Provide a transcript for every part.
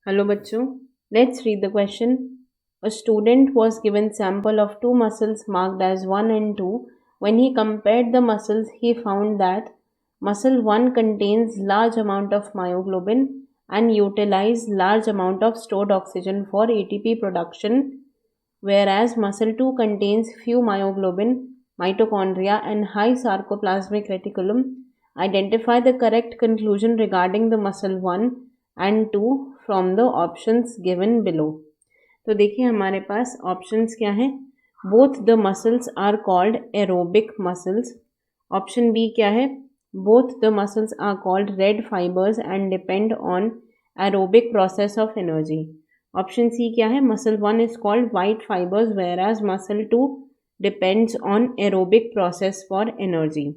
Hello बच्चों, let's read the question. A student was given sample of two muscles marked as 1 and 2. When he compared the muscles, he found that muscle 1 contains large amount of myoglobin and utilize large amount of stored oxygen for ATP production, whereas muscle 2 contains few myoglobin, mitochondria and high sarcoplasmic reticulum. Identify the correct conclusion regarding the muscle 1 and 2 from the options given below. तो देखिए हमारे पास options क्या हैं। Both the muscles are called aerobic muscles. Option B क्या है, both the muscles are called red fibres and depend on aerobic process of energy. Option C क्या है, muscle 1 is called white fibres whereas muscle 2 depends on aerobic process for energy.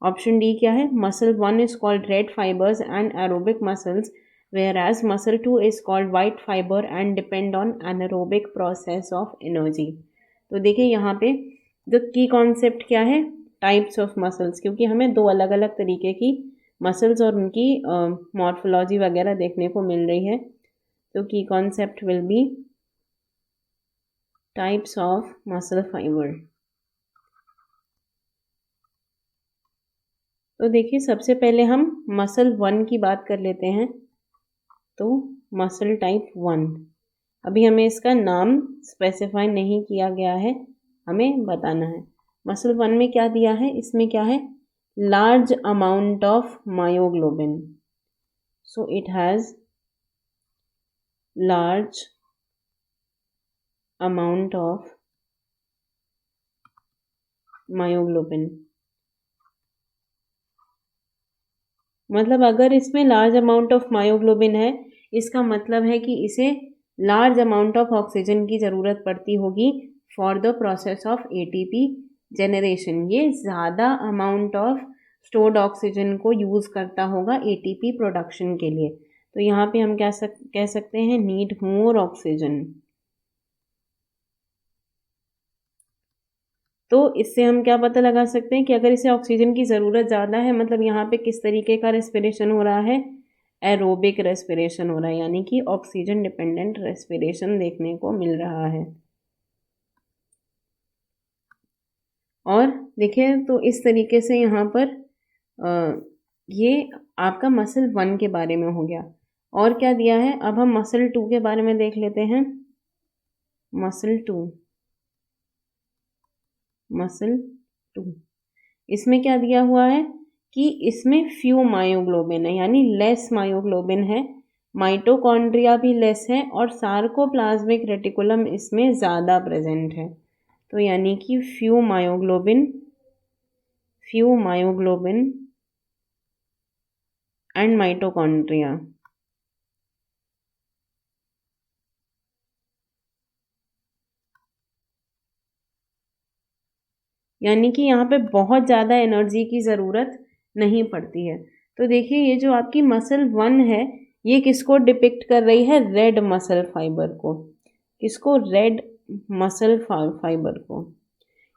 Option D क्या है, muscle 1 is called red fibres and aerobic muscles whereas muscle 2 is called white fiber and depend on anaerobic process of energy। तो देखिए यहाँ पे the key concept क्या है, types of muscles, क्योंकि हमें दो अलग अलग तरीके की मसल्स और उनकी मॉर्फोलॉजी वगैरह देखने को मिल रही है। तो की concept will be types of muscle fibre. तो देखिए सबसे पहले हम मसल 1 की बात कर लेते हैं। तो मसल टाइप 1, अभी हमें इसका नाम स्पेसिफाई नहीं किया गया है, हमें बताना है। मसल 1 में क्या दिया है, इसमें क्या है, large amount of myoglobin. So it has large amount of myoglobin. मतलब अगर इसमें लार्ज अमाउंट ऑफ मायोग्लोबिन है, इसका मतलब है कि इसे लार्ज अमाउंट ऑफ ऑक्सीजन की ज़रूरत पड़ती होगी for the process of ATP generation. ये ज़्यादा अमाउंट ऑफ स्टोर्ड ऑक्सीजन को यूज़ करता होगा एटीपी प्रोडक्शन के लिए। तो यहाँ पे हम कह सकते हैं नीड मोर ऑक्सीजन। तो इससे हम क्या पता लगा सकते हैं कि अगर इसे ऑक्सीजन की ज़रूरत ज़्यादा है, मतलब यहाँ पे किस तरीके का रेस्पिरेशन हो रहा है, एरोबिक रेस्पिरेशन हो रहा है, यानी कि ऑक्सीजन डिपेंडेंट रेस्पिरेशन देखने को मिल रहा है। और देखिए तो इस तरीके से यहाँ पर ये आपका मसल 1 के बारे में हो गया। और क्या दिया है, अब हम मसल 2 के बारे में देख लेते हैं। मसल 2, इसमें क्या दिया हुआ है कि इसमें फ्यू मायोग्लोबिन है, यानी लेस मायोग्लोबिन है, माइटोकॉन्ड्रिया भी लेस है और सार्कोप्लाज्मिक रेटिकुलम इसमें ज़्यादा प्रेजेंट है। तो यानी कि फ्यू मायोग्लोबिन एंड माइटोकॉन्ड्रिया। यानी कि यहाँ पे बहुत ज़्यादा एनर्जी की ज़रूरत नहीं पड़ती है। तो देखिए ये जो आपकी मसल 1 है, ये किसको डिपिक्ट कर रही है, रेड मसल फाइबर को। किसको, रेड मसल फाइबर को।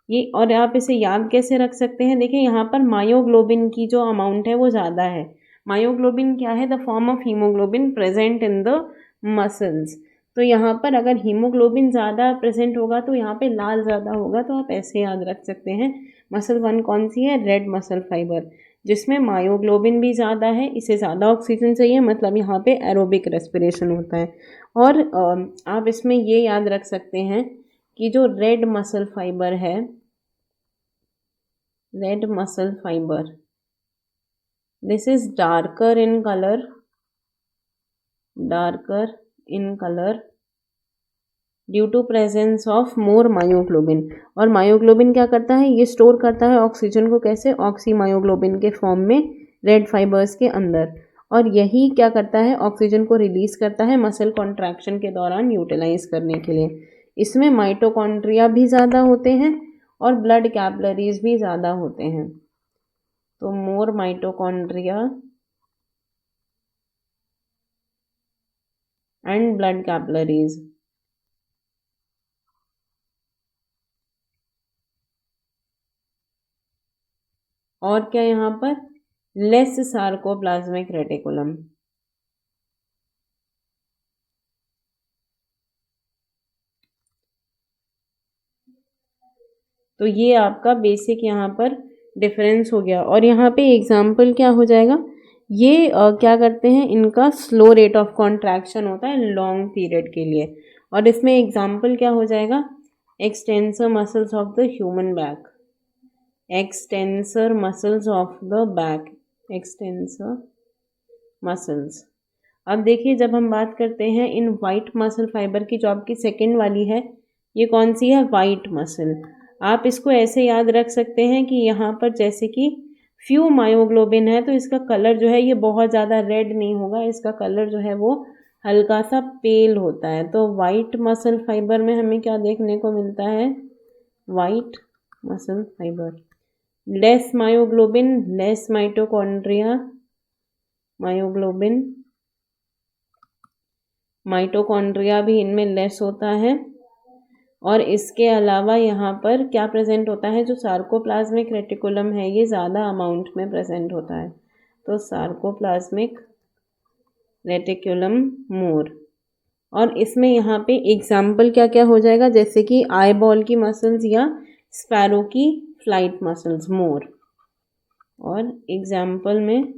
ये और आप इसे याद कैसे रख सकते हैं, देखिए यहाँ पर मायोग्लोबिन की जो अमाउंट है वो ज़्यादा है। मायोग्लोबिन क्या है, the form of haemoglobin present in the muscles. तो यहाँ पर अगर हीमोग्लोबिन ज़्यादा प्रेजेंट होगा तो यहाँ पे लाल ज़्यादा होगा। तो आप ऐसे याद रख सकते हैं, मसल 1 कौन सी है, रेड मसल फाइबर, जिसमें मायोग्लोबिन भी ज़्यादा है, इसे ज़्यादा ऑक्सीजन चाहिए, मतलब यहाँ पे एरोबिक रेस्पिरेशन होता है। और आप इसमें ये याद रख सकते हैं कि जो रेड मसल फाइबर है, red muscle fibre, this is darker in colour due to presence of more myoglobin. और मायोग्लोबिन क्या करता है, ये स्टोर करता है ऑक्सीजन को, कैसे, ऑक्सी मायोग्लोबिन के फॉर्म में रेड फाइबर्स के अंदर। और यही क्या करता है, ऑक्सीजन को रिलीज करता है मसल कॉन्ट्रैक्शन के दौरान यूटिलाइज करने के लिए। इसमें माइटोकॉन्ड्रिया भी ज़्यादा होते हैं और ब्लड कैपिलरीज भी ज़्यादा होते हैं। तो मोर माइटोकॉन्ड्रिया एंड ब्लड कैपिलरीज। और क्या यहाँ पर, लेस सार्कोप्लाज्मिक रेटिकुलम। तो ये आपका बेसिक यहाँ पर डिफरेंस हो गया। और यहाँ पे एग्जाम्पल क्या हो जाएगा, ये क्या करते हैं, इनका स्लो रेट ऑफ कॉन्ट्रैक्शन होता है लॉन्ग पीरियड के लिए। और इसमें एग्जाम्पल क्या हो जाएगा, extensor muscles of the human back, extensor muscles of the back, extensor muscles. अब देखिए जब हम बात करते हैं इन वाइट मसल फाइबर की, जो आपकी सेकेंड वाली है, ये कौन सी है, वाइट मसल। आप इसको ऐसे याद रख सकते हैं कि यहाँ पर जैसे कि फ्यू मायोग्लोबिन है तो इसका कलर जो है ये बहुत ज़्यादा रेड नहीं होगा, इसका कलर जो है वो हल्का सा पेल होता है। तो वाइट मसल फाइबर में हमें क्या देखने को मिलता है, white muscle fibre, less myoglobin, less mitochondria, myoglobin, mitochondria भी इनमें लेस होता है। और इसके अलावा यहाँ पर क्या प्रेजेंट होता है, जो सार्कोप्लाज्मिक रेटिकुलम है ये ज़्यादा अमाउंट में प्रेजेंट होता है। तो सार्कोप्लाज्मिक रेटिकुलम मोर। और इसमें यहाँ पे एग्जाम्पल क्या क्या हो जाएगा, जैसे कि आई बॉल की मसल्स या स्पैरो की फ्लाइट मसल्स मोर। और एग्जाम्पल में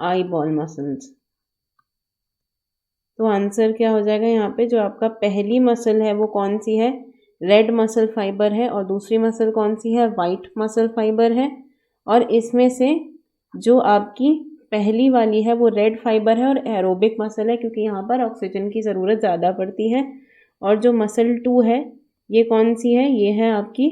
आई बॉल मसल्स। तो आंसर क्या हो जाएगा यहाँ पे, जो आपका पहली मसल है वो कौन सी है, रेड मसल फाइबर है, और दूसरी मसल कौन सी है, वाइट मसल फाइबर है। और इसमें से जो आपकी पहली वाली है वो रेड फाइबर है और एरोबिक मसल है, क्योंकि यहाँ पर ऑक्सीजन की ज़रूरत ज़्यादा पड़ती है। और जो मसल 2 है ये कौन सी है, ये है आपकी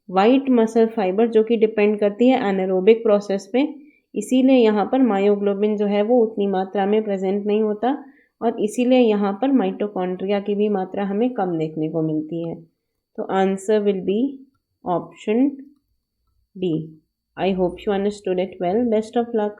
वाइट मसल फाइबर, जो कि डिपेंड करती है एनारोबिक प्रोसेस पे। इसीलिए यहाँ पर मायोग्लोबिन जो है वो उतनी मात्रा में प्रेजेंट नहीं होता, और इसीलिए यहाँ पर माइटोकॉन्ड्रिया की भी मात्रा हमें कम देखने को मिलती है। तो answer will be option D. I hope you understood it well. Best of luck.